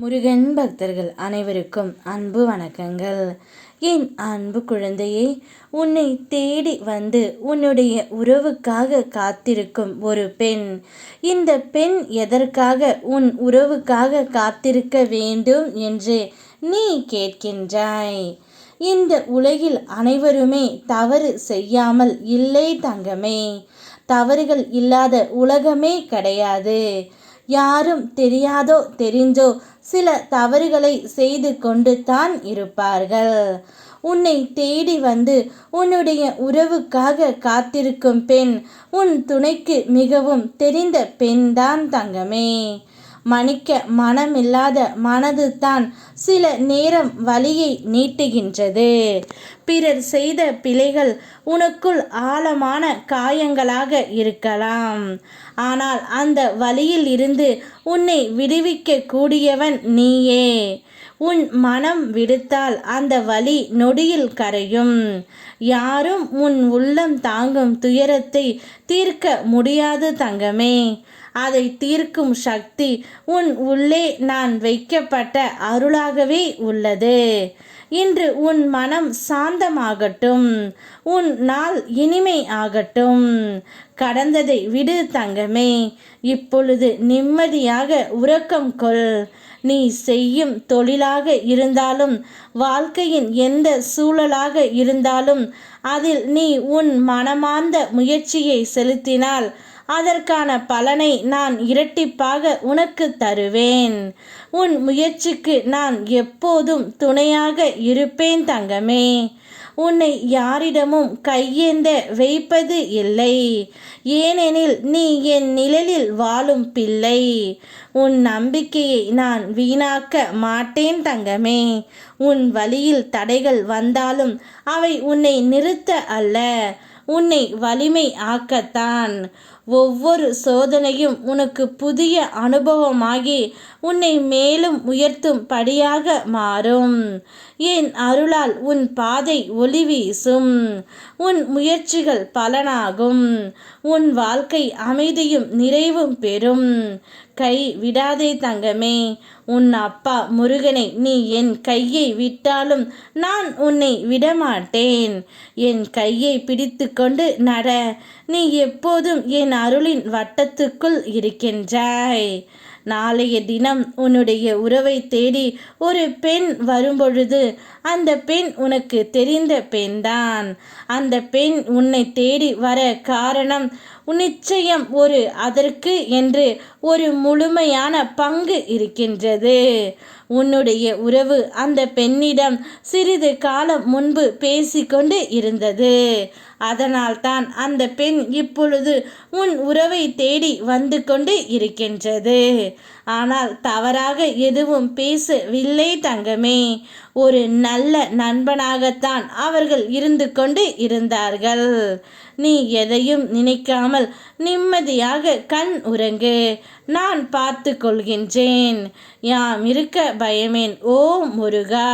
முருகன் பக்தர்கள் அனைவருக்கும் அன்பு வணக்கங்கள். என் அன்பு குழந்தையே, உன்னை தேடி வந்து உன்னுடைய உறவுக்காக காத்திருக்கும் ஒரு பெண். இந்த பெண் எதற்காக உன் உறவுக்காக காத்திருக்க வேண்டும் என்று நீ கேட்கின்றாய். இந்த உலகில் அனைவருமே தவறு செய்யாமல் இல்லை தங்கமே. தவறுகள் இல்லாத உலகமே கிடையாது. யாரும் தெரியாதோ தெரிஞ்சோ சில தவறுகளை செய்து கொண்டு தான் இருப்பார்கள். உன்னை தேடி வந்து உன்னுடைய உறவுக்காக காத்திருக்கும் பெண் உன் துணைக்கு மிகவும் தெரிந்த பெண்தான் தங்கமே. மன்னிக்க மனமில்லாத மனது தான் சில நேரம் வலியை நீட்டுகின்றது. பிறர் செய்த பிழைகள் உனக்குள் ஆழமான காயங்களாக இருக்கலாம். ஆனால் அந்த வலியில் இருந்து உன்னை விடுவிக்க கூடியவன் நீயே. உன் மனம் விடுத்தால் அந்த வலி நொடியில் கரையும். யாரும் உன் உள்ளம் தாங்கும் துயரத்தை தீர்க்க முடியாது தங்கமே. அதை தீர்க்கும் சக்தி உன் உள்ளே நான் வைக்கப்பட்ட அருளாகவே உள்ளது. இன்று உன் மனம் சாந்தமாகட்டும், உன் நாள் இனிமை ஆகட்டும். கடந்ததை விடு தங்கமே. இப்பொழுது நிம்மதியாக உறக்கம் கொள். நீ செய்யும் தொழிலாக இருந்தாலும், வாழ்க்கையின் எந்த சூழலாக இருந்தாலும், அதில் நீ உன் மனமார்ந்த முயற்சியை செலுத்தினால் அதற்கான பலனை நான் இரட்டிப்பாக உனக்கு தருவேன். உன் முயற்சிக்கு நான் எப்போதும் துணையாக இருப்பேன் தங்கமே. உன்னை யாரிடமும் கையேந்த வைப்பது இல்லை. ஏனெனில் நீ என் நிழலில் வாழும் பிள்ளை. உன் நம்பிக்கையை நான் வீணாக்க மாட்டேன் தங்கமே. உன் வழியில் தடைகள் வந்தாலும் அவை உன்னை நிறுத்த அல்ல, உன்னை வலிமை ஆக்கத்தான். ஒவ்வொரு சோதனையும் உனக்கு புதிய அனுபவமாகி உன்னை மேலும் உயர்த்தும் படியாக மாறும். என் அருளால் உன் பாதை ஒளி வீசும். உன் முயற்சிகள் பலனாகும். உன் வாழ்க்கை அமைதியும் நிறைவும் பெறும். கை விடாதே தங்கமே. உன் அப்பா முருகனை நீ என் கையை விட்டாலும் நான் உன்னை விடமாட்டேன். என் கையை பிடித்து கொண்டு நட. நீ எப்போதும் என் அருளின் வட்டத்துக்குள் இருக்கின்றாய். நாளைய தினம் உன்னுடைய உறவை தேடி ஒரு பெண் வரும்பொழுது அந்த பெண் உனக்கு தெரிந்த பெண்தான். அந்த பெண் உன்னை தேடி வர காரணம் நிச்சயம் அதற்கு என்று ஒரு முழுமையான பங்கு இருக்கின்றது. உன்னுடைய உறவு அந்த பெண்ணிடம் சிறிது காலம் முன்பு பேசிக்கொண்டு இருந்தது. அதனால்தான் அந்த பெண் இப்பொழுது உன் உறவை தேடி வந்து கொண்டு இருக்கின்றது. ஆனால் தவறாக எதுவும் பேசவில்லை தங்கமே. ஒரு நல்ல நண்பனாகத்தான் அவர்கள் இருந்து கொண்டு இருந்தார்கள். நீ எதையும் நினைக்காமல் நிம்மதியாக கண் உறங்கு. நான் பார்த்து கொள்கின்றேன். யாம் இருக்க பயமேன். ஓ முருகா.